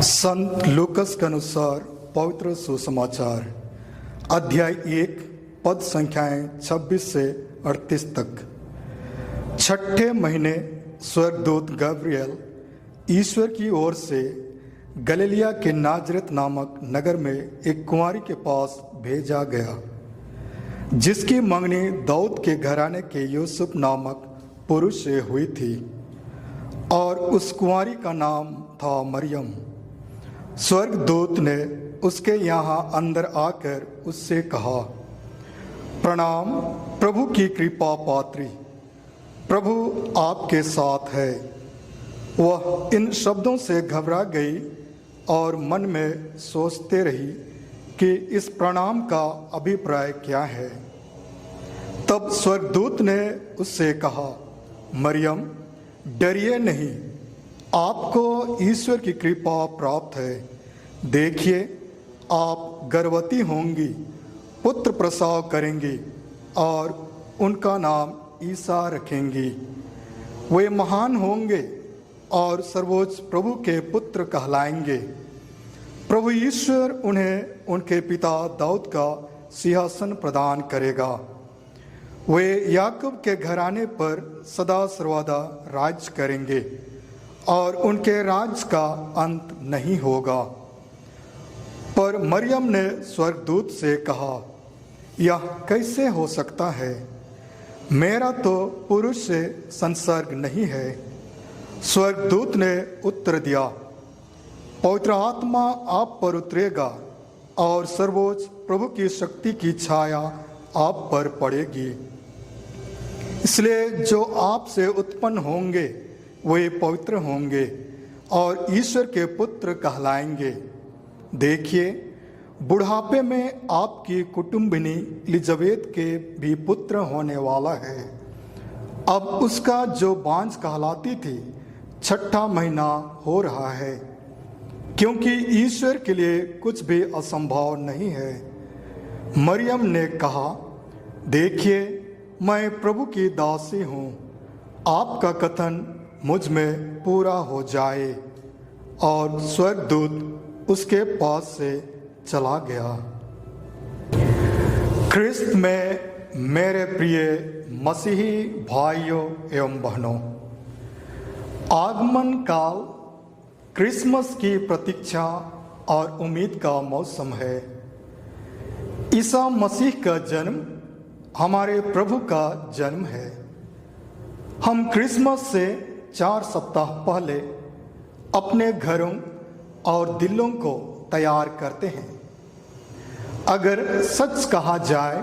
संत लूकस के अनुसार पवित्र सुसमाचार अध्याय 1 पद संख्याएं 26 से 38 तक। छठे महीने स्वर्गदूत गब्रियल ईश्वर की ओर से गलीलिया के नाजरत नामक नगर में एक कुंवारी के पास भेजा गया, जिसकी मंगनी दाऊद के घराने के यूसुफ नामक पुरुष से हुई थी, और उस कुंवारी का नाम था मरियम। स्वर्गदूत ने उसके यहाँ अंदर आकर उससे कहा, प्रणाम प्रभु की कृपा पात्री, प्रभु आपके साथ है। वह इन शब्दों से घबरा गई और मन में सोचते रही कि इस प्रणाम का अभिप्राय क्या है। तब स्वर्गदूत ने उससे कहा, मरियम डरिए नहीं, आपको ईश्वर की कृपा प्राप्त है। देखिए, आप गर्भवती होंगी, पुत्र प्रसव करेंगी और उनका नाम ईसा रखेंगी। वे महान होंगे और सर्वोच्च प्रभु के पुत्र कहलाएंगे। प्रभु ईश्वर उन्हें उनके पिता दाऊद का सिंहासन प्रदान करेगा। वे याकूब के घराने पर सदा सर्वदा राज करेंगे और उनके राज का अंत नहीं होगा। पर मरियम ने स्वर्गदूत से कहा, यह कैसे हो सकता है? मेरा तो पुरुष से संसर्ग नहीं है। स्वर्गदूत ने उत्तर दिया, पवित्र आत्मा आप पर उतरेगा और सर्वोच्च प्रभु की शक्ति की छाया आप पर पड़ेगी। इसलिए जो आपसे उत्पन्न होंगे वे पवित्र होंगे और ईश्वर के पुत्र कहलाएंगे। देखिए, बुढ़ापे में आपकी कुटुंबिनी एलिजाबेथ के भी पुत्र होने वाला है। अब उसका जो बांझ कहलाती थी, छठा महीना हो रहा है, क्योंकि ईश्वर के लिए कुछ भी असंभव नहीं है। मरियम ने कहा, देखिए, मैं प्रभु की दासी हूँ, आपका कथन मुझ में पूरा हो जाए। और स्वर्गदूत उसके पास से चला गया। ख्रिस्त में मेरे प्रिय मसीही भाइयों एवं बहनों, आगमन काल क्रिसमस की प्रतीक्षा और उम्मीद का मौसम है। ईसा मसीह का जन्म हमारे प्रभु का जन्म है। हम क्रिसमस से 4 सप्ताह पहले अपने घरों और दिलों को तैयार करते हैं। अगर सच कहा जाए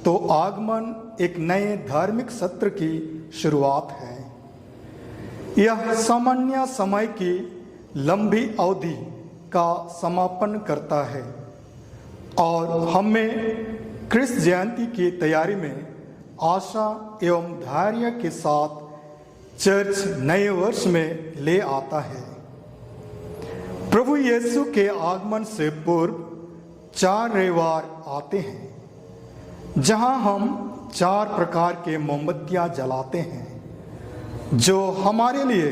तो आगमन एक नए धार्मिक सत्र की शुरुआत है। यह सामान्य समय की लंबी अवधि का समापन करता है और हमें क्रिस्त जयंती की तैयारी में आशा एवं धैर्य के साथ चर्च नए वर्ष में ले आता है। प्रभु यीशु के आगमन से पूर्व 4 रविवार आते हैं, जहां हम 4 प्रकार के मोमबत्तियां जलाते हैं, जो हमारे लिए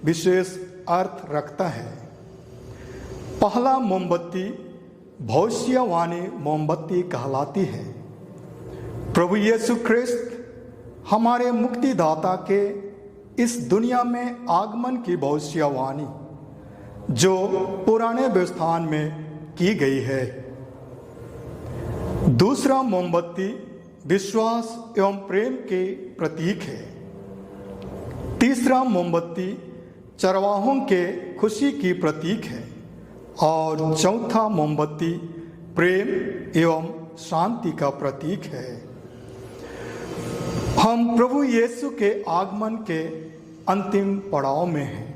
विशेष अर्थ रखता है। पहला मोमबत्ती भविष्यवाणी मोमबत्ती कहलाती है। प्रभु यीशु ख्रिस्त हमारे मुक्तिदाता के इस दुनिया में आगमन की भविष्यवाणी जो पुराने व्यवस्थान में की गई है। दूसरा मोमबत्ती विश्वास एवं प्रेम के प्रतीक है। तीसरा मोमबत्ती चरवाहों के खुशी की प्रतीक है और चौथा मोमबत्ती प्रेम एवं शांति का प्रतीक है। हम प्रभु यीशु के आगमन के अंतिम पड़ाव में हैं।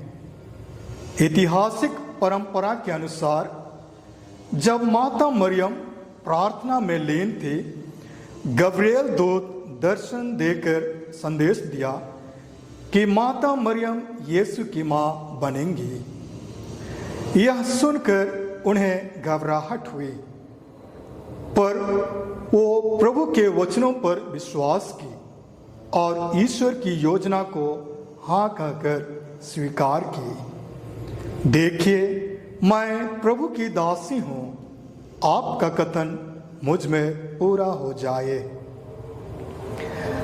ऐतिहासिक परंपरा के अनुसार जब माता मरियम प्रार्थना में लीन थी, गब्रिएल दूत दर्शन देकर संदेश दिया कि माता मरियम यीशु की मां बनेंगी। यह सुनकर उन्हें घबराहट हुई, पर वो प्रभु के वचनों पर विश्वास की और ईश्वर की योजना को हाँ कहकर स्वीकार की। देखिए, मैं प्रभु की दासी हूं, आपका कथन मुझ में पूरा हो जाए।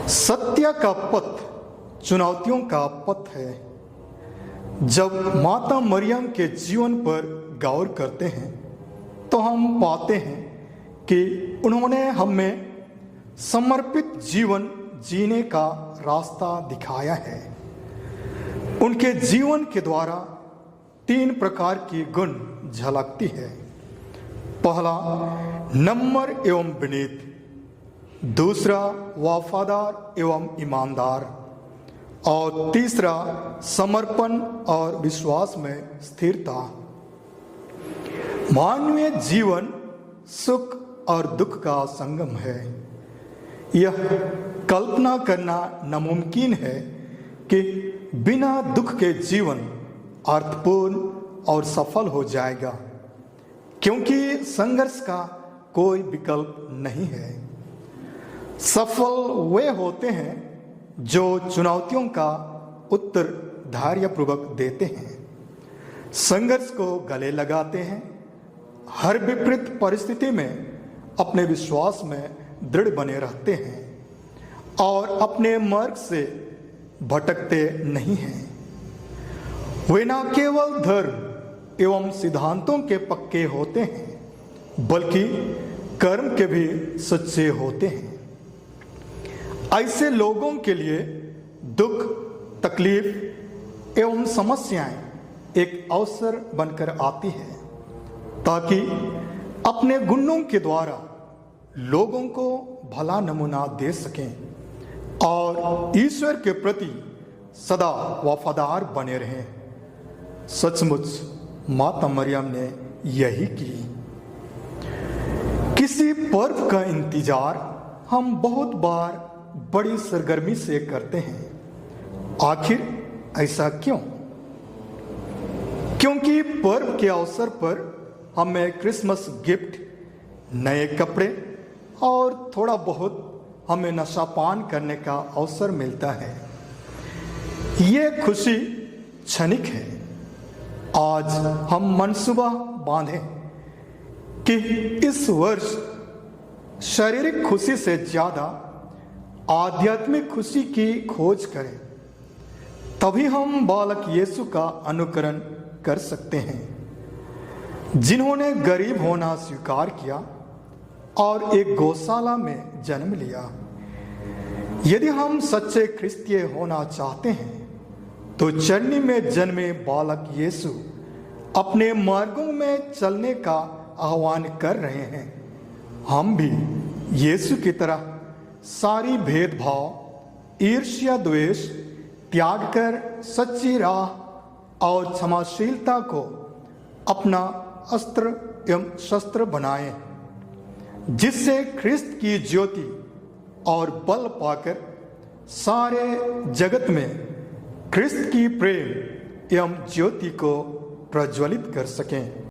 सत्य का पथ चुनौतियों का पथ है। जब माता मरियम के जीवन पर गौर करते हैं तो हम पाते हैं कि उन्होंने हमें समर्पित जीवन जीने का रास्ता दिखाया है। उनके जीवन के द्वारा 3 प्रकार की गुण झलकती है। पहला, नम्र एवं विनीत। दूसरा, वफादार एवं ईमानदार। और तीसरा, समर्पण और विश्वास में स्थिरता। मानवीय जीवन सुख और दुख का संगम है। यह कल्पना करना नामुमकिन है कि बिना दुख के जीवन अर्थपूर्ण और सफल हो जाएगा, क्योंकि संघर्ष का कोई विकल्प नहीं है। सफल वे होते हैं जो चुनौतियों का उत्तर धैर्यपूर्वक देते हैं, संघर्ष को गले लगाते हैं, हर विपरीत परिस्थिति में अपने विश्वास में दृढ़ बने रहते हैं और अपने मार्ग से भटकते नहीं हैं। वे न केवल धर्म एवं सिद्धांतों के पक्के होते हैं, बल्कि कर्म के भी सच्चे होते हैं। ऐसे लोगों के लिए दुख, तकलीफ एवं समस्याएं एक अवसर बनकर आती है, ताकि अपने गुणों के द्वारा लोगों को भला नमूना दे सकें और ईश्वर के प्रति सदा वफादार बने रहें। सचमुच माता मरियम ने यही की। किसी पर्व का इंतजार हम बहुत बार बड़ी सरगर्मी से करते हैं। आखिर ऐसा क्यों? क्योंकि पर्व के अवसर पर हमें क्रिसमस गिफ्ट, नए कपड़े और थोड़ा बहुत हमें नशापान करने का अवसर मिलता है। ये खुशी क्षणिक है। आज हम मनसूबा बांधें कि इस वर्ष शारीरिक खुशी से ज्यादा आध्यात्मिक खुशी की खोज करें, तभी हम बालक यीशु का अनुकरण कर सकते हैं, जिन्होंने गरीब होना स्वीकार किया और एक गौशाला में जन्म लिया। यदि हम सच्चे ख्रिस्तीय होना चाहते हैं तो चरनी में जन्मे बालक यीशु अपने मार्गों में चलने का आह्वान कर रहे हैं। हम भी यीशु की तरह सारी भेदभाव, ईर्ष्या, द्वेष त्याग कर सच्ची राह और क्षमाशीलता को अपना अस्त्र एवं शस्त्र बनाएं, जिससे ख्रिस्त की ज्योति और बल पाकर सारे जगत में ख्रिस्त की प्रेम एवं ज्योति को प्रज्वलित कर सकें।